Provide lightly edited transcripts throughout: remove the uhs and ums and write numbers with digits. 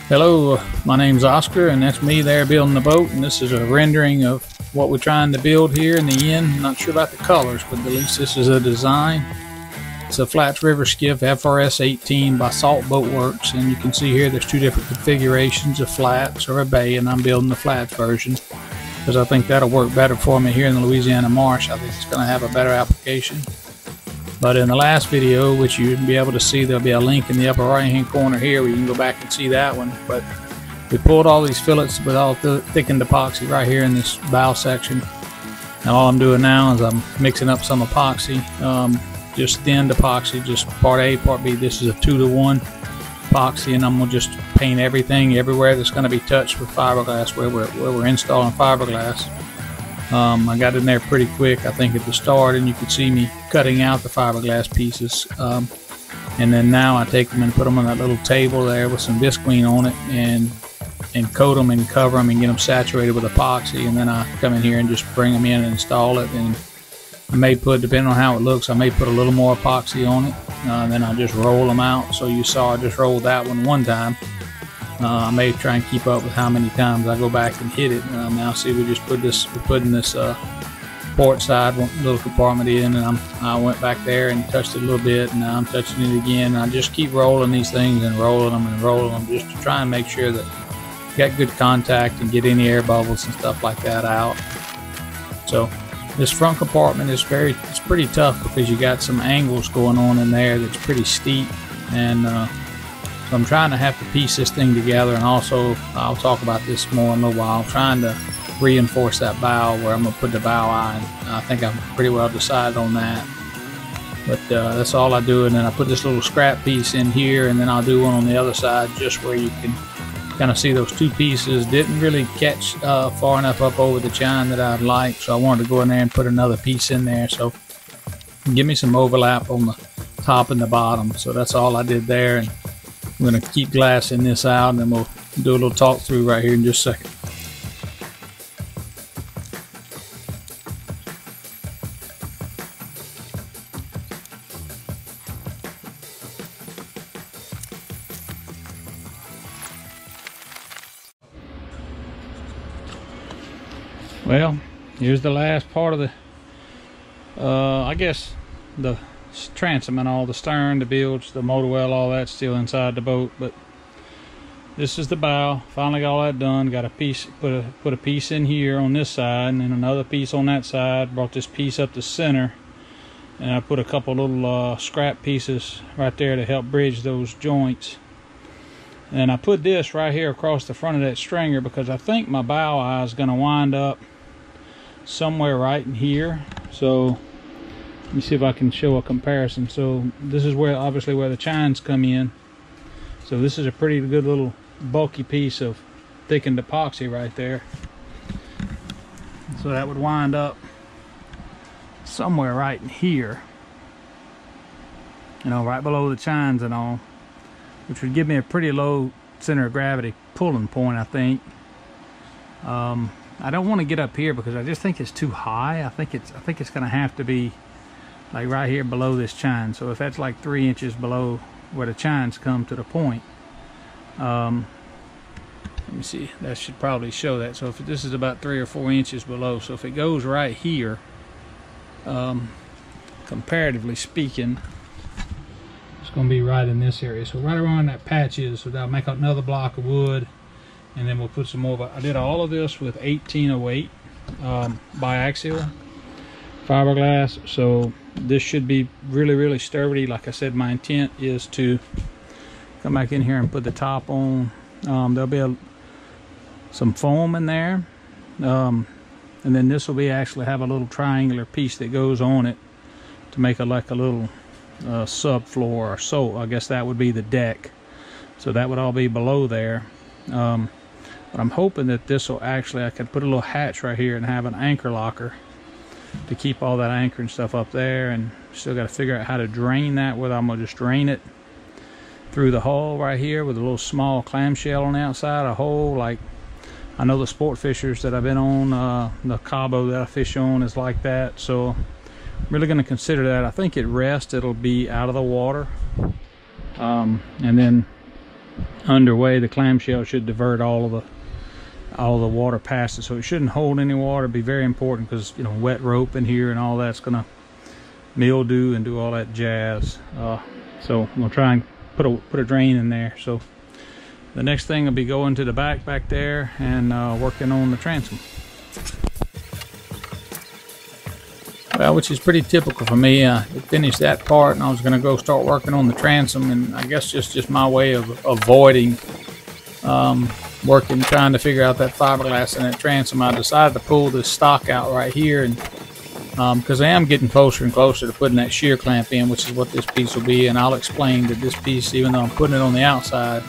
Hello, my name's Oscar, and that's me there building the boat, and this is a rendering of what we're trying to build here in the end. I'm not sure about the colors, but at least this is a design. It's a Flats River Skiff FRS 18 by Boatworks, and you can see here there's two different configurations, a flats or a bay, and I'm building the flats version because I think that'll work better for me here in the Louisiana marsh. I think it's going to have a better application. But in the last video, which you'll be able to see, there'll be a link in the upper right hand corner here where you can go back and see that one. But we pulled all these fillets with all thickened epoxy right here in this bow section. Now all I'm doing now is I'm mixing up some epoxy, just thinned epoxy, just part A, part B. This is a 2-to-1 epoxy, and I'm going to just paint everything everywhere that's going to be touched with fiberglass where we're installing fiberglass. I got in there pretty quick, I think, at the start, and you could see me cutting out the fiberglass pieces. And then now I take them and put them on that little table there with some visqueen on it and coat them and cover them and get them saturated with epoxy. And then I come in here and just bring them in and install it. And I may put, depending on how it looks, I may put a little more epoxy on it. And then I'll just roll them out. So you saw I just rolled that one time. I may try and keep up with how many times I go back and hit it. Now see, we're putting this port side little compartment in, and I went back there and touched it a little bit, and now I'm touching it again. I just keep rolling these things and rolling them just to try and make sure that you got good contact and get any air bubbles and stuff like that out. So this front compartment is it's pretty tough because you got some angles going on in there that's pretty steep, and so I'm trying to have to piece this thing together, and also I'll talk about this more in a little while. I'm trying to reinforce that bow where I'm going to put the bow eye. I think I'm pretty well decided on that. But that's all I do, and then I put this little scrap piece in here, and then I'll do one on the other side just where you can kind of see those two pieces didn't really catch far enough up over the chine that I'd like, so I wanted to go in there and put another piece in there. So give me some overlap on the top and the bottom. So that's all I did there. And I'm going to keep glassing this out, and then we'll do a little talk through right here in just a second. Well, here's the last part of the, I guess, the transom and all, the stern, the bilge, the motor well, all that's still inside the boat. But this is the bow. Finally got all that done. Got a piece, put a piece in here on this side, and then another piece on that side. Brought this piece up to center, and I put a couple little scrap pieces right there to help bridge those joints. And I put this right here across the front of that stringer because I think my bow eye is going to wind up somewhere right in here. So let me see if I can show a comparison. So this is where, obviously, where the chines come in. So this is a pretty good little bulky piece of thickened epoxy right there. So that would wind up somewhere right in here, you know, right below the chines and all, which would give me a pretty low center of gravity pulling point, I think. I don't want to get up here because I just think it's too high. I think it's going to have to be like right here below this chine. So if that's like 3 inches below where the chines come to the point, let me see, that should probably show that. So if this is about 3 or 4 inches below, so if it goes right here, comparatively speaking, it's going to be right in this area. So right around that patch is, so that'll make another block of wood, and then we'll put some more. I did all of this with 1808 biaxial fiberglass, so this should be really sturdy. Like I said, my intent is to come back in here and put the top on. There'll be some foam in there, and then this will be actually have a little triangular piece that goes on it to make like a little subfloor, or so I guess that would be the deck. So that would all be below there. But I'm hoping that this will actually, I could put a little hatch right here and have an anchor locker to keep all that anchor and stuff up there. And still got to figure out how to drain that, whether I'm going to just drain it through the hole right here with a little small clamshell on the outside, a hole like I know the sport fishers that I've been on, the Cabo that I fish on is like that. So I'm really going to consider that. I think at rest it'll be out of the water, and then underway. The clamshell should divert all the water past it, so it shouldn't hold any water. It'd be very important because, you know, wet rope in here and all that's gonna mildew and do all that jazz. So I'm gonna try and put a drain in there. So the next thing will be going to the back there and working on the transom. Well, which is pretty typical for me. I finished that part and I was gonna go start working on the transom, and I guess just my way of avoiding working, trying to figure out that fiberglass in that transom. I decided to pull this stock out right here, and because I am getting closer and closer to putting that shear clamp in, which is what this piece will be. And I'll explain that this piece, even though I'm putting it on the outside,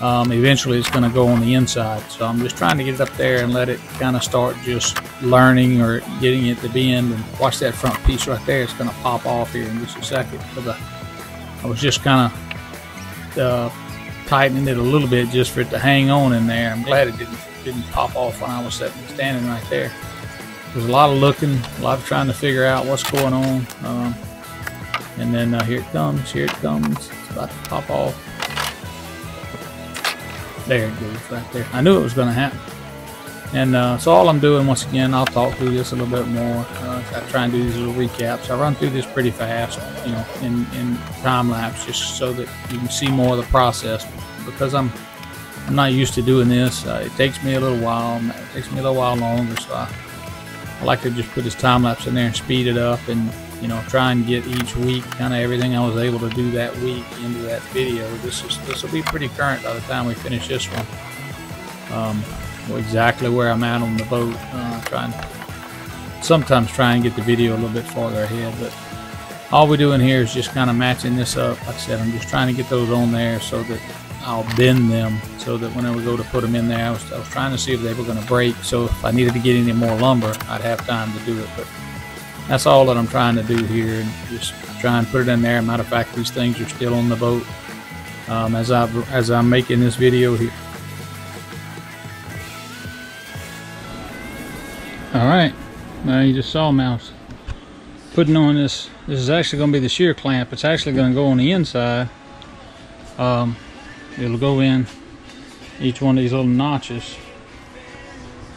eventually it's going to go on the inside. So I'm just trying to get it up there and let it kind of start just learning or getting it to bend. And watch that front piece right there. It's going to pop off here in just a second. Because I was just kind of tightening it a little bit just for it to hang on in there. I'm glad it didn't pop off when I was standing right there. There's a lot of looking, a lot of trying to figure out what's going on. And then here it comes, it's about to pop off. There it goes right there. I knew it was going to happen. And so all I'm doing, once again, I'll talk through this a little bit more. I try and do these little recaps. I run through this pretty fast, you know, in time lapse, just so that you can see more of the process. Because I'm not used to doing this, it takes me a little while. It takes me a little while longer, so I like to just put this time lapse in there and speed it up, and, you know, try and get each week kind of everything I was able to do that week into that video. This will be pretty current by the time we finish this one. Exactly where I'm at on the boat. Sometimes try and get the video a little bit farther ahead, but all we're doing here is just kind of matching this up. Like I said, I'm just trying to get those on there so that I'll bend them, so that when I go to put them in there, I was trying to see if they were going to break, so if I needed to get any more lumber, I'd have time to do it. But that's all that I'm trying to do here, and just try and put it in there. Matter of fact, these things are still on the boat as I'm making this video here. All right, now you just saw mouse putting on this. This is actually going to be the shear clamp. It's actually going to go on the inside. It'll go in each one of these little notches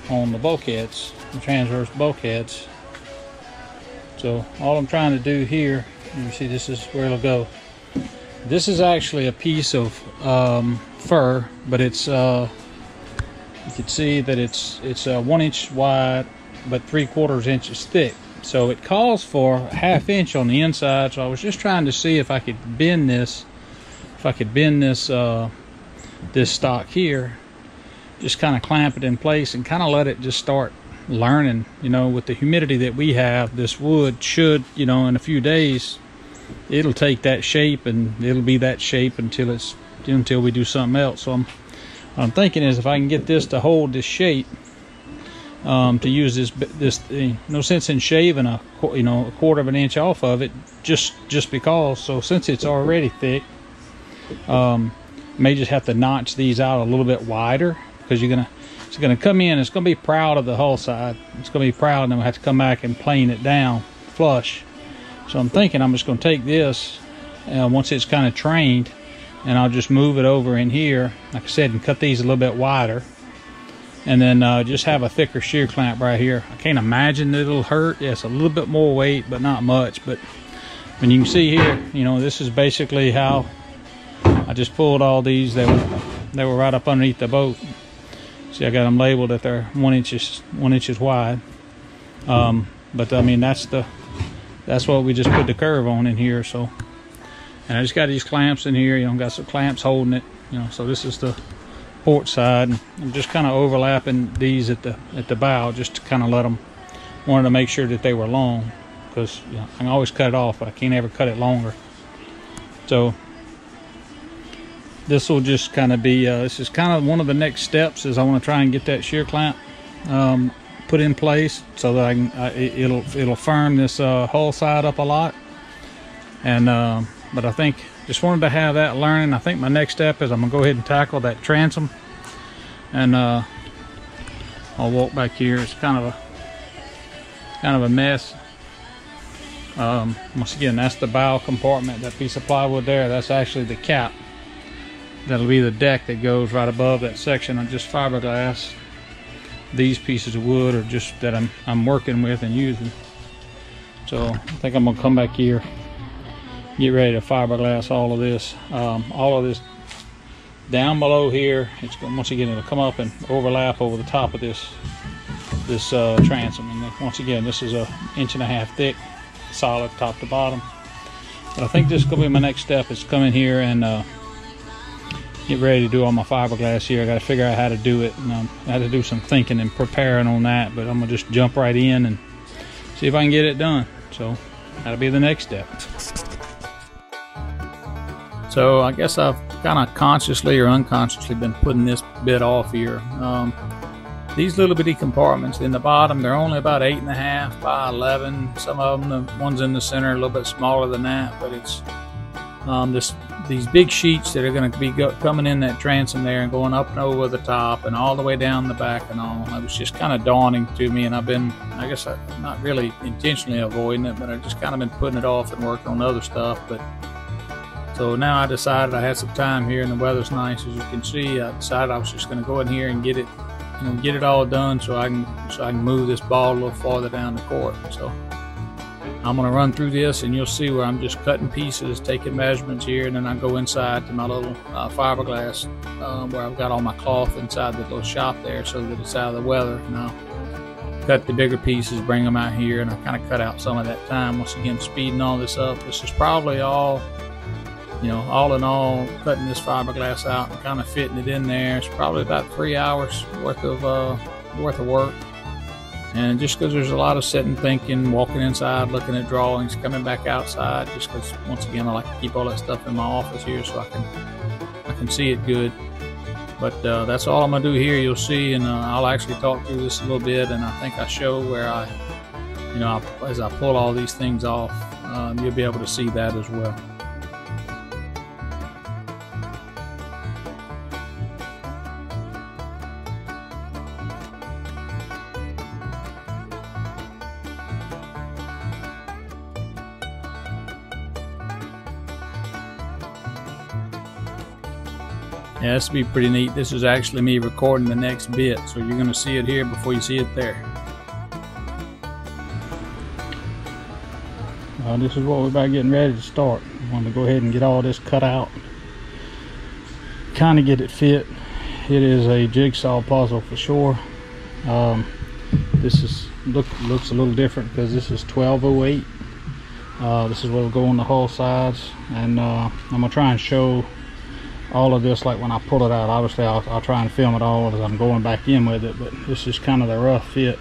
on the bulkheads, the transverse bulkheads. So all I'm trying to do here, you see, this is where it'll go. This is actually a piece of fur, but it's you can see that it's 1 inch wide but 3/4 inches thick. So it calls for a 1/2 inch on the inside. So I was just trying to see if I could bend this. If I could bend this this stock here, just kind of clamp it in place and kind of let it just start learning. You know, with the humidity that we have, this wood should, you know, in a few days, it'll take that shape, and it'll be that shape until we do something else. So what I'm thinking is, if I can get this to hold this shape, to use this no sense in shaving a 1/4 of an inch off of it just because. So since it's already thick, may just have to notch these out a little bit wider, because it's gonna come in, it's gonna be proud of the hull side, it's gonna be proud, and then we'll have to come back and plane it down flush. So I'm thinking I'm just gonna take this once it's kind of trained, and I'll just move it over in here, like I said, and cut these a little bit wider, and then just have a thicker shear clamp right here. I can't imagine that it'll hurt. Yes, a little bit more weight, but not much. But when you can see here, you know, this is basically how I just pulled all these. They were right up underneath the boat. See, I got them labeled that they're 1 inch wide. But I mean, that's what we just put the curve on in here. So, and I just got these clamps in here. You know, got some clamps holding it. You know, so this is the port side. And I'm just kind of overlapping these at the bow, just to kind of let them. Wanted to make sure that they were long, because, you know, I can always cut it off, but I can't ever cut it longer. So this will just kind of be, this is kind of one of the next steps, is I want to try and get that shear clamp put in place, so that it'll firm this hull side up a lot. And but I think just wanted to have that learning. I think my next step is I'm gonna go ahead and tackle that transom, and I'll walk back here. It's kind of a mess. Once again, that's the bow compartment. That piece of plywood there, that's actually the cap. that'll be the deck that goes right above that section of just fiberglass. These pieces of wood are just that I'm working with and using. So I think I'm gonna come back here, get ready to fiberglass all of this. All of this down below here, it's going, once again, it'll come up and overlap over the top of this transom. And once again, this is 1.5 inches thick, solid top to bottom. But I think this is gonna be my next step, is come in here and get ready to do all my fiberglass here. I got to figure out how to do it, and I had to do some thinking and preparing on that. But I'm gonna just jump right in and see if I can get it done. So that'll be the next step. So I guess I've kind of consciously or unconsciously been putting this bit off here. These little bitty compartments in the bottom, they're only about 8.5 by 11. Some of them, the ones in the center, are a little bit smaller than that. But it's these big sheets that are going to be coming in that transom there and going up and over the top and all the way down the back and all. It was just kind of daunting to me, and I've been, I guess, not really intentionally avoiding it, but I've just kind of been putting it off and working on other stuff. But so now I decided I had some time here and the weather's nice, as you can see. I decided I was just going to go in here and get it all done so I can move this ball a little farther down the court. So I'm going to run through this, and you'll see where I'm just cutting pieces, taking measurements here, and then I go inside to my little fiberglass where I've got all my cloth inside the little shop there so that it's out of the weather. And I'll cut the bigger pieces, bring them out here, and I kind of cut out some of that time. Once again, speeding all this up. This is probably all, all in all, cutting this fiberglass out and kind of fitting it in there. It's probably about 3 hours worth of work. And just because there's a lot of sitting, thinking, walking inside, looking at drawings, coming back outside, just because, once again, I like to keep all that stuff in my office here so I can see it good. But that's all I'm going to do here, you'll see, and I'll actually talk through this a little bit, and I think I show where as I pull all these things off, you'll be able to see that as well. Yeah, this will be pretty neat. This is actually me recording the next bit, so you're going to see it here before you see it there. This is what we're about getting ready to start. I want to go ahead and get all this cut out, kind of get it fit. It is a jigsaw puzzle for sure. This looks a little different because this is 1208. This is what will go on the hull sides, and I'm going to try and show all of this like when I pull it out. Obviously I'll try and film it all as I'm going back in with it, but this is kind of the rough fit.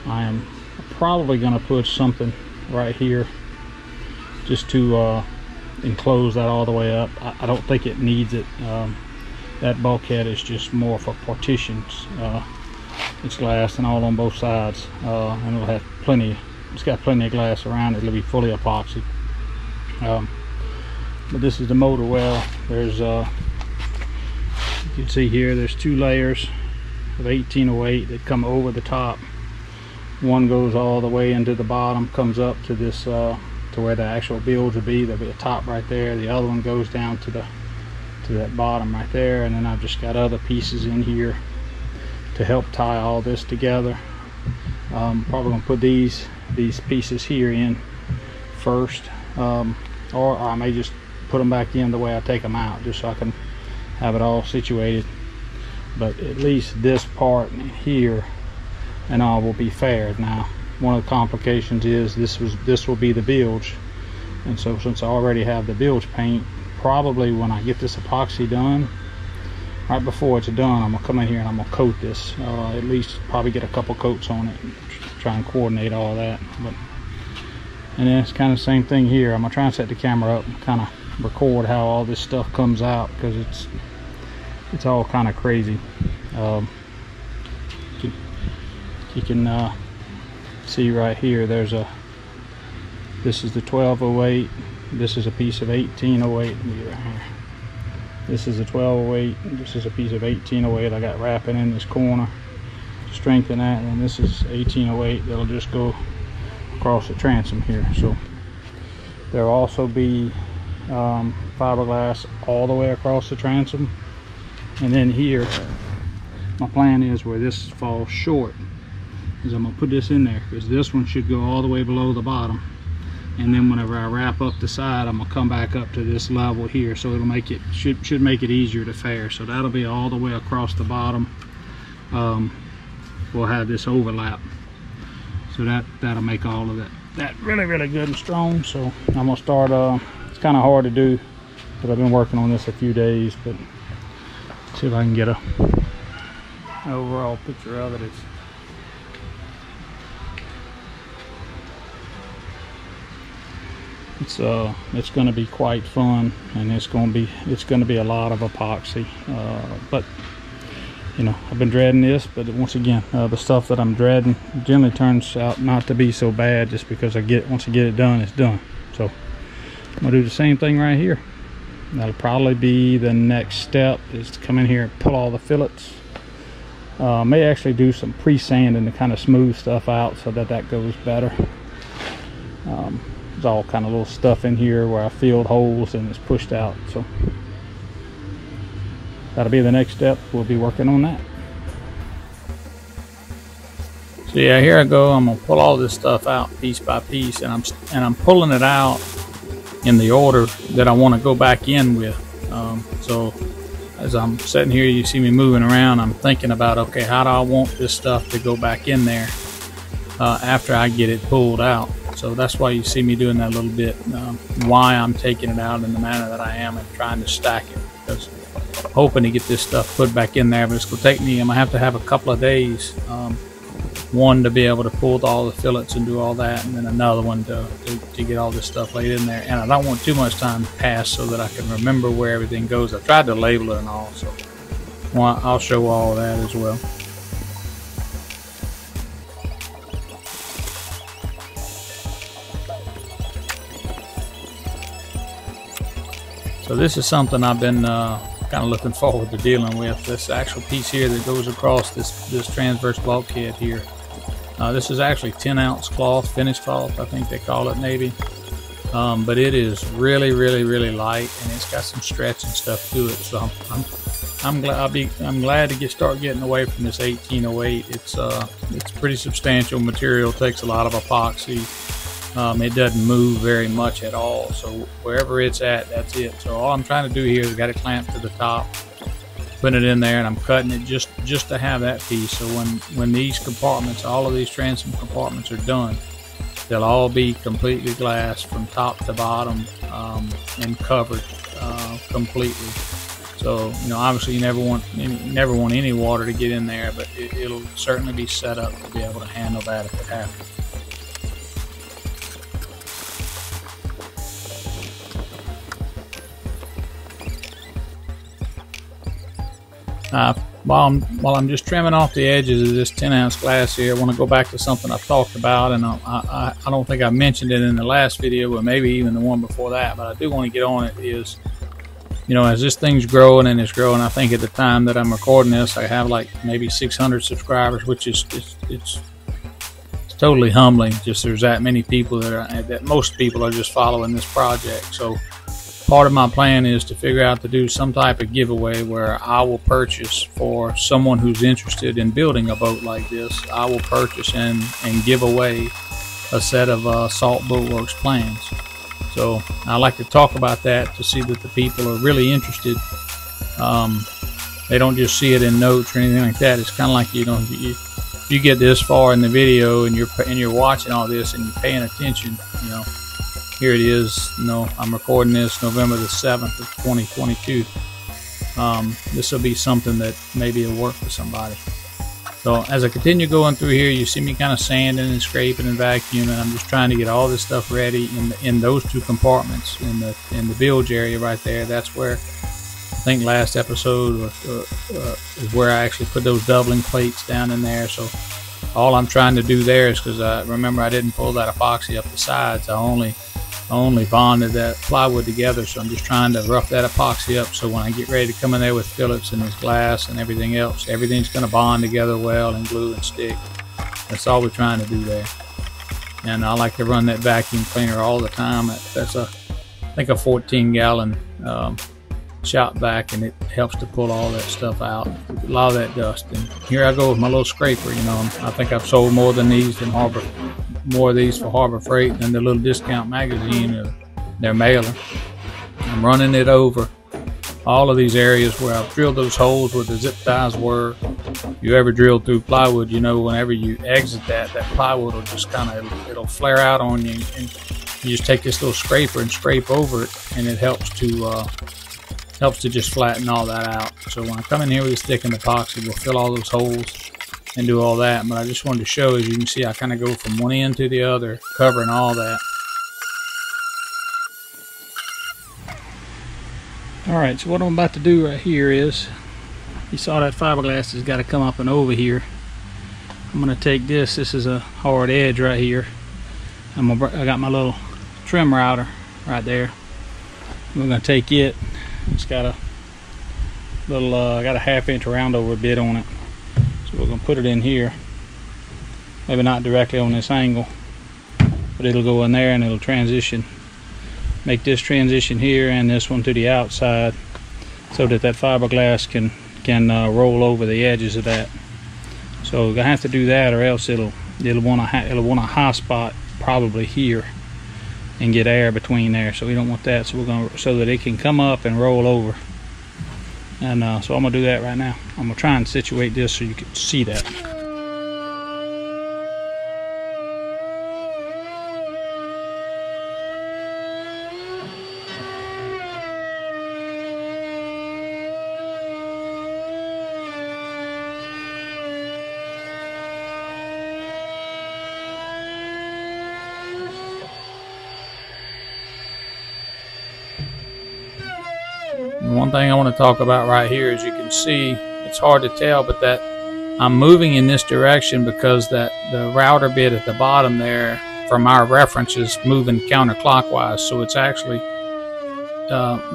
I am probably going to put something right here just to enclose that all the way up. I don't think it needs it. That bulkhead is just more for partitions. It's glass and all on both sides, and it'll have it's got plenty of glass around it. It'll be fully epoxy. But this is the motor well. There's you can see here there's 2 layers of 1808 that come over the top. One goes all the way into the bottom, comes up to this to where the actual bilge would be. There'll be a top right there. The other one goes down to that bottom right there, and then I've just got other pieces in here to help tie all this together. Probably gonna put these pieces here in first, or I may just put them back in the way I take them out, just so I can have it all situated. But at least this part here and all will be faired. Now, one of the complications is this will be the bilge, and so since I already have the bilge paint, probably when I get this epoxy done, right before it's done, I'm gonna come in here and I'm gonna coat this, at least probably get a couple coats on it and try and coordinate all that. And then it's kind of the same thing here. I'm gonna try and set the camera up and kind of record how all this stuff comes out, because it's all kind of crazy. You can see right here, this is the 1208, this is a piece of 1808 right here. This is a 1208, this is a piece of 1808 I got wrapping in this corner to strengthen that, and this is 1808 that'll just go across the transom here. So there'll also be fiberglass all the way across the transom. And then here, my plan is where this falls short is I'm gonna put this in there, because this one should go all the way below the bottom. And then whenever I wrap up the side, I'm gonna come back up to this level here, so it'll make it should make it easier to fare. So that'll be all the way across the bottom. We'll have this overlap, so that'll make all of that really good and strong. So I'm gonna start. It's kind of hard to do, but I've been working on this a few days. But see if I can get a overall picture of it. It's going to be quite fun, and it's going to be a lot of epoxy. But you know, I've been dreading this, but once again, the stuff that I'm dreading generally turns out not to be so bad, just because once I get it done, it's done. So I'm gonna do the same thing right here. That'll probably be the next step, is to come in here and pull all the fillets. May actually do some pre-sanding to kind of smooth stuff out so that goes better. There's all kind of little stuff in here where I filled holes and it's pushed out. So that'll be the next step. We'll be working on that. So yeah, here I go. I'm gonna pull all this stuff out piece by piece, and I'm pulling it out in the order that I want to go back in with. So as I'm sitting here, you see me moving around, I'm thinking about, okay, how do I want this stuff to go back in there after I get it pulled out. So that's why you see me doing that a little bit, why I'm taking it out in the manner that I am and trying to stack it, because I'm hoping to get this stuff put back in there. But it's going to take me, I'm going to have a couple of days, one to be able to pull all the fillets and do all that, and then another one to get all this stuff laid in there. And I don't want too much time to pass so that I can remember where everything goes. I tried to label it and all, so I'll show all of that as well. So this is something I've been kind of looking forward to dealing with. This actual piece here that goes across this transverse bulkhead here. This is actually 10-ounce cloth, finished cloth, I think they call it maybe. But it is really light, and it's got some stretch and stuff to it. So I'm glad to start getting away from this 1808. It's pretty substantial material. Takes a lot of epoxy. It doesn't move very much at all, so wherever it's at, that's it. So all I'm trying to do here is got it clamped to the top, putting it in there, and I'm cutting it just to have that piece. So when these compartments, all of these transom compartments are done, they'll all be completely glass from top to bottom, and covered completely. So you know, obviously you never want any water to get in there, but it'll certainly be set up to be able to handle that if it happens. While I'm just trimming off the edges of this 10-ounce glass here, I want to go back to something I've talked about, and I don't think I mentioned it in the last video, or maybe even the one before that, but I do want to get on it. Is, you know, as this thing's growing and it's growing, I think at the time that I'm recording this, I have like maybe 600 subscribers, which is it's totally humbling. Just there's that many people that most people are just following this project. So part of my plan is to figure out to do some type of giveaway where I will purchase, for someone who's interested in building a boat like this, I will purchase and give away a set of Salt Boatworks plans. So I like to talk about that to see that the people are really interested. They don't just see it in notes or anything like that. It's kind of like, you know, you get this far in the video and you're watching all this and you're paying attention, you know. Here it is, you know, I'm recording this November the 7th of 2022. This will be something that maybe will work for somebody. So as I continue going through here, you see me kind of sanding and scraping and vacuuming. I'm just trying to get all this stuff ready in those two compartments in the bilge area right there. That's where I think last episode is where I actually put those doubling plates down in there. So all I'm trying to do there is, because remember I didn't pull that epoxy up the sides. I only bonded that plywood together, so I'm just trying to rough that epoxy up so when I get ready to come in there with fillets and this glass and everything else, everything's going to bond together well and glue and stick. That's all we're trying to do there. And I like to run that vacuum cleaner all the time. That's think a 14-gallon shop vac, and it helps to pull all that stuff out, a lot of that dust. And here I go with my little scraper. You know, I think I've sold more of these for Harbor Freight than the little discount magazine or their mailer. I'm running it over all of these areas where I've drilled those holes where the zip ties were. If you ever drilled through plywood, you know whenever you exit that plywood will just kind of, it'll flare out on you, and you just take this little scraper and scrape over it, and it helps to just flatten all that out. So when I come in here with this thickened epoxy, we'll fill all those holes and do all that. But I just wanted to show, as you can see, I kind of go from one end to the other, covering all that. Alright, so what I'm about to do right here is, you saw that fiberglass has got to come up and over here. I'm going to take this is a hard edge right here. I got my little trim router right there. We're going to take it. It's got a little, got a 1/2 inch round over bit on it. So we're going to put it in here. Maybe not directly on this angle, but it'll go in there and it'll transition. Make this transition here and this one to the outside, so that fiberglass can roll over the edges of that. So I have to do that, or else it'll want a high spot probably here and get air between there. So we don't want that. So we're going to, so that it can come up and roll over. And so I'm gonna do that right now. I'm gonna try and situate this so you can see that. One thing I want to talk about right here, as you can see, it's hard to tell, but that I'm moving in this direction because the router bit at the bottom there, from our reference, is moving counterclockwise, so it's actually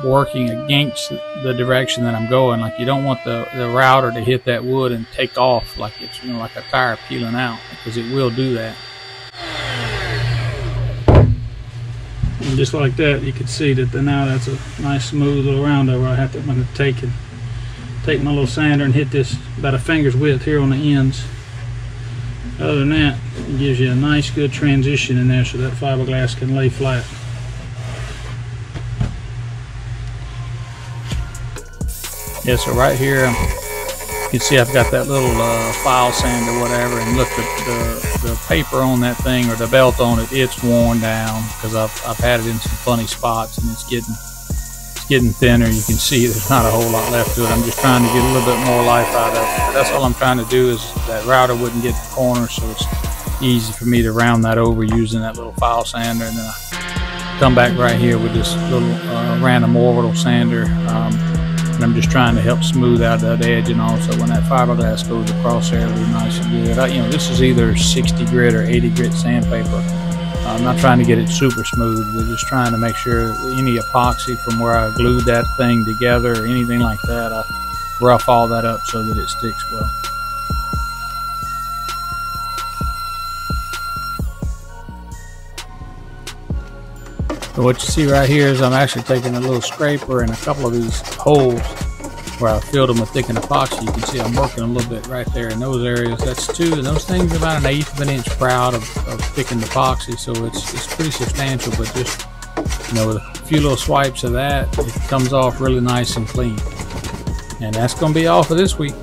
working against the direction that I'm going. Like, you don't want the router to hit that wood and take off like it's, you know, like a tire peeling out, because it will do that. And just like that, you can see that now that's a nice smooth little round over. I'm going to take my little sander and hit this about a finger's width here on the ends. Other than that, it gives you a nice good transition in there so that fiberglass can lay flat. Yeah, so right here you can see I've got that little file sand or whatever, and look, the paper on that thing, or the belt on it, it's worn down because I've had it in some funny spots, and it's getting thinner. You can see there's not a whole lot left to it. I'm just trying to get a little bit more life out of it. That's all I'm trying to do, is that router wouldn't get the corner, so it's easy for me to round that over using that little file sander, and then I come back right here with this little random orbital sander. And I'm just trying to help smooth out that edge, and also when that fiberglass goes across there, it'll be nice and good. You know, this is either 60 grit or 80 grit sandpaper. I'm not trying to get it super smooth. We're just trying to make sure any epoxy from where I glued that thing together or anything like that, I rough all that up so that it sticks well. So what you see right here is I'm actually taking a little scraper in a couple of these holes where I filled them with thickened epoxy. You can see I'm working a little bit right there in those areas. That's two, and those things are about 1/8 of an inch proud of thickened epoxy, so it's pretty substantial. But just, you know, with a few little swipes of that, it comes off really nice and clean. And that's going to be all for this week.